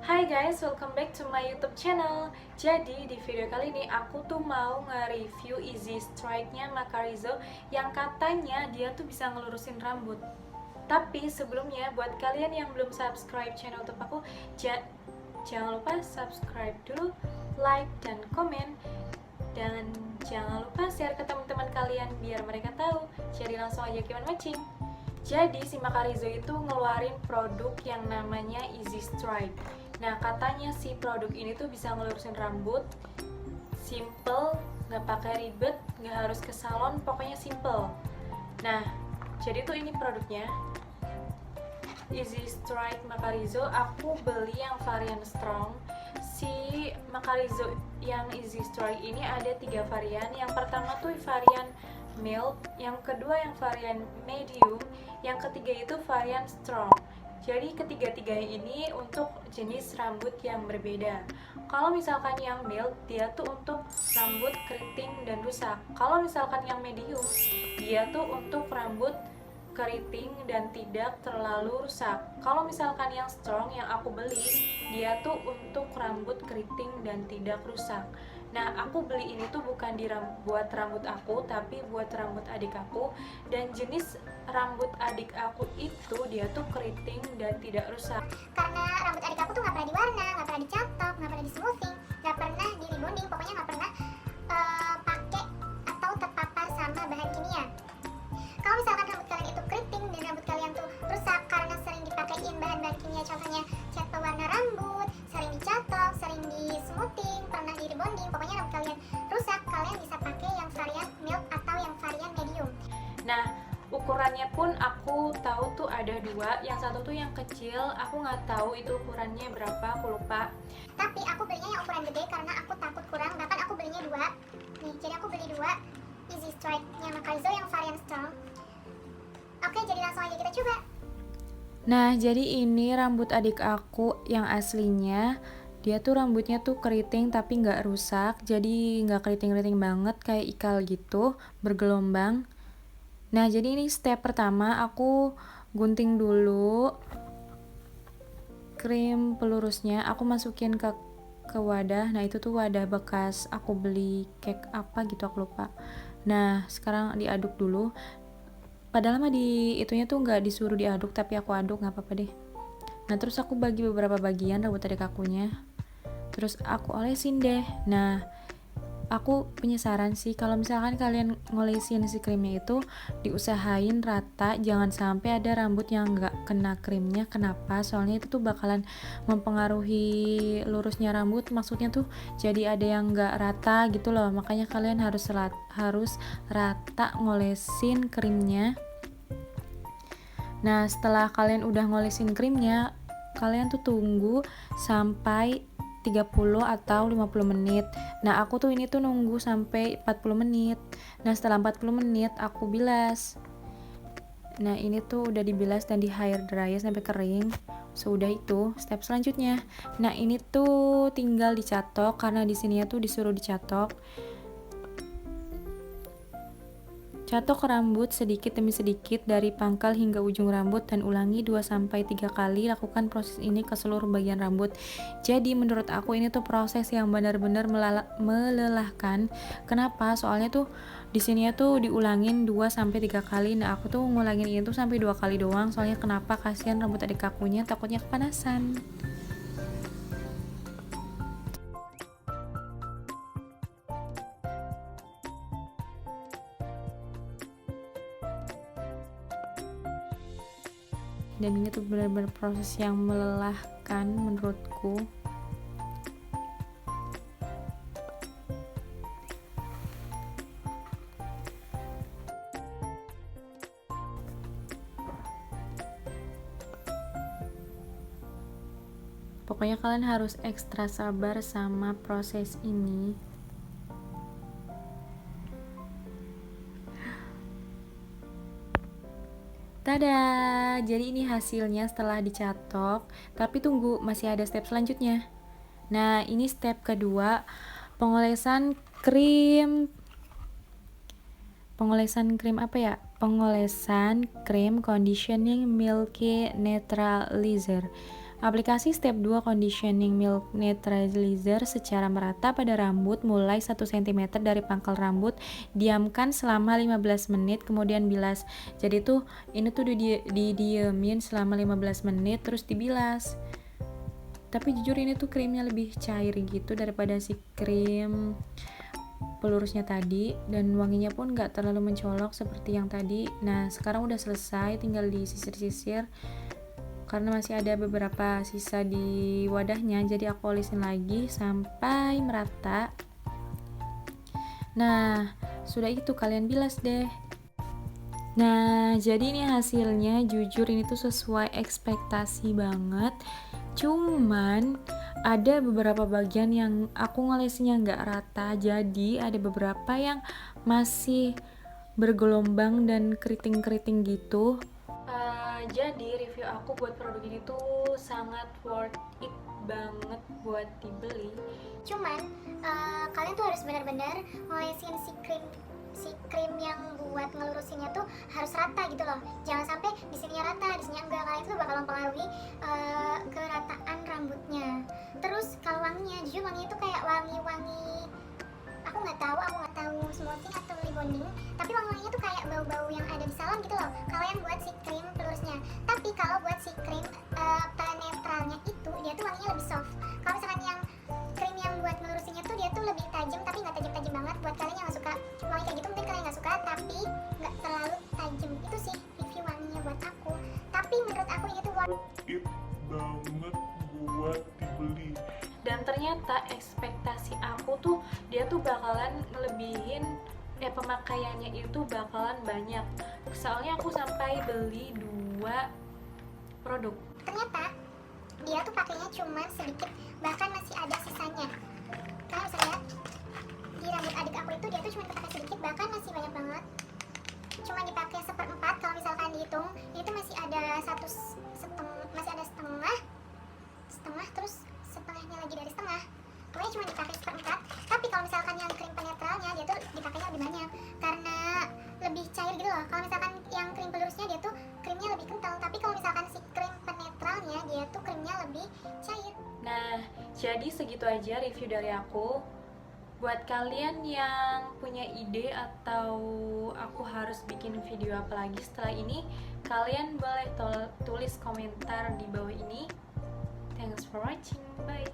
Hai guys, welcome back to my YouTube channel. Jadi di video kali ini aku tuh mau nge-review Easy Strike-nya Macarizo yang katanya dia tuh bisa ngelurusin rambut. Tapi sebelumnya buat kalian yang belum subscribe channel YouTube aku, jangan lupa subscribe dulu, like dan komen, dan jangan lupa share ke teman-teman kalian biar mereka tahu. Jadi langsung aja keep on watching. Jadi si Macarizo itu ngeluarin produk yang namanya Easy Strike. Nah katanya si produk ini tuh bisa ngelurusin rambut, simple, nggak pakai ribet, nggak harus ke salon, pokoknya simple. Nah jadi tuh ini produknya Easy Strike Macarizo. Aku beli yang varian strong. Si Macarizo yang Easy Strike ini ada 3 varian. Yang pertama tuh varian mild, yang kedua yang varian medium, yang ketiga itu varian strong. Jadi ketiga-tiganya ini untuk jenis rambut yang berbeda. Kalau misalkan yang mild, dia tuh untuk rambut keriting dan rusak. Kalau misalkan yang medium, dia tuh untuk rambut keriting dan tidak terlalu rusak. Kalau misalkan yang strong yang aku beli, dia tuh untuk rambut keriting dan tidak rusak. Nah, aku beli ini tuh bukan buat rambut aku, tapi buat rambut adik aku. Dan jenis rambut adik aku itu dia tuh keriting dan tidak rusak. Karena rambut adik aku tuh nggak pernah diwarna, nggak pernah dicatok, nggak pernah di smoothing, nggak pernah di rebonding, pokoknya nggak pernah pakai atau terpapar sama bahan kimia. Kalau misalkan rambut kalian itu keriting dan rambut kalian tuh rusak karena sering dipakein bahan-bahan kimia, contohnya cat pewarna rambut, sering dicatok, sering di smoothing, pernah di rebonding, pokoknya rambut kalian rusak, kalian bisa pakai yang varian mild atau yang varian medium. Nah, ukurannya pun aku tahu tuh ada 2. Yang satu tuh yang kecil, aku nggak tahu itu ukurannya berapa, aku lupa. Tapi aku belinya yang ukuran gede karena aku takut kurang, bahkan aku belinya 2. Nih, jadi aku beli 2 Easy Strike-nya Macarizo yang varian strong. Oke, jadi langsung aja kita coba. Nah, jadi ini rambut adik aku yang aslinya. Dia tuh rambutnya tuh keriting tapi nggak rusak, jadi nggak keriting-keriting banget kayak ikal gitu, bergelombang. Nah, jadi ini step pertama, aku gunting dulu krim pelurusnya, aku masukin ke wadah. Nah, itu tuh wadah bekas aku beli cake apa gitu, aku lupa. Nah, sekarang diaduk dulu. Padahal mah di itunya tuh nggak disuruh diaduk, tapi aku aduk, nggak apa-apa deh. Nah, terus aku bagi beberapa bagian rambut adik akunya, terus aku olesin deh. Nah, aku punya saran sih, kalau misalkan kalian ngolesin si krimnya itu diusahain rata, jangan sampai ada rambut yang nggak kena krimnya. Kenapa? Soalnya itu tuh bakalan mempengaruhi lurusnya rambut, maksudnya tuh jadi ada yang nggak rata gitu loh. Makanya kalian harus rata ngolesin krimnya. Nah, setelah kalian udah ngolesin krimnya, kalian tuh tunggu sampai 30 atau 50 menit. Nah, aku tuh ini tuh nunggu sampai 40 menit. Nah, setelah 40 menit aku bilas. Nah, ini tuh udah dibilas dan di hair dryer sampai kering. Sudah itu step selanjutnya. Nah, ini tuh tinggal dicatok karena di sini tuh disuruh dicatok. Catok rambut sedikit demi sedikit dari pangkal hingga ujung rambut dan ulangi 2-3 kali. Lakukan proses ini ke seluruh bagian rambut. Jadi menurut aku ini tuh proses yang benar-benar melelahkan. Kenapa? Soalnya tuh di sini tuh diulangin 2-3 kali. Nah, aku tuh ngulangin ini tuh sampai 2 kali doang. Soalnya kenapa? Kasihan rambut adik akunya, takutnya kepanasan. Dan ini tuh benar-benar proses yang melelahkan menurutku. Pokoknya kalian harus ekstra sabar sama proses ini. Tada! Jadi ini hasilnya setelah dicatok. Tapi tunggu, masih ada step selanjutnya. Nah, ini step kedua, pengolesan krim. Pengolesan krim apa ya? Pengolesan krim conditioning milky neutralizer. Aplikasi step 2 conditioning milk neutralizer secara merata pada rambut mulai 1 cm dari pangkal rambut. Diamkan selama 15 menit kemudian bilas. Jadi tuh ini tuh didiemin selama 15 menit terus dibilas. Tapi jujur ini tuh krimnya lebih cair gitu daripada si krim pelurusnya tadi, dan wanginya pun gak terlalu mencolok seperti yang tadi. Nah sekarang udah selesai, tinggal disisir-sisir karena masih ada beberapa sisa di wadahnya, jadi aku olisin lagi sampai merata. Nah sudah itu kalian bilas deh. Nah jadi ini hasilnya, jujur ini tuh sesuai ekspektasi banget. Cuman ada beberapa bagian yang aku ngolesinnya nggak rata, jadi ada beberapa yang masih bergelombang dan keriting-keriting gitu. Jadi review aku buat produk ini tuh sangat worth it banget buat dibeli. Cuman kalian tuh harus benar-benar ngolesin si krim yang buat ngelurusinnya tuh harus rata gitu loh. Jangan sampai di sininya rata, di sininya enggak. Karena itu bakal mempengaruhi kerataan rambutnya. Terus kalau wanginya, jujur wanginya tuh kayak wangi-wangi, aku nggak tahu smoothing atau rebonding, tapi wanginya tuh kayak bau-bau yang ada di salon gitu loh kalau yang buat si krim pelurusnya. Tapi kalau buat si krim penetralnya itu dia tuh wanginya lebih soft. Kalau misalkan yang krim yang buat ngelurusinnya tuh dia tuh lebih tajam, tapi nggak tajam-tajam banget. Buat kalian yang nggak suka wangi kayak gitu mungkin kalian nggak suka, tapi nggak terlalu tajam. Itu sih review wanginya buat aku, tapi menurut aku ini tuh worth it banget buat dibeli. Dan ternyata ekspektasi aku tuh dia tuh bakalan ngelebihin pemakaiannya itu bakalan banyak. Soalnya aku sampai beli 2 produk. ternyata dia tuh pakainya cuman sedikit, bahkan masih ada sisanya. Kalian bisa lihat di rambut adik aku itu dia tuh cuma dipakai sedikit, bahkan masih banyak banget. Cuma dipakai 1/4 kalau misalkan dihitung. Ini tuh masih ada setengah, terus setengahnya lagi dari setengah. Pokoknya cuma dipakai 1/4. Tapi kalau misalkan yang krim penetralnya dia tuh dipakainya lebih banyak karena lebih cair gitu loh. Kalau misalkan yang krim pelurusnya dia tuh krimnya lebih kental, tapi kalau misalkan si krim penetralnya dia tuh krimnya lebih cair. Nah, jadi segitu aja review dari aku. Buat kalian yang punya ide atau aku harus bikin video apa lagi setelah ini, kalian boleh tulis komentar di bawah ini. Thanks for watching, bye.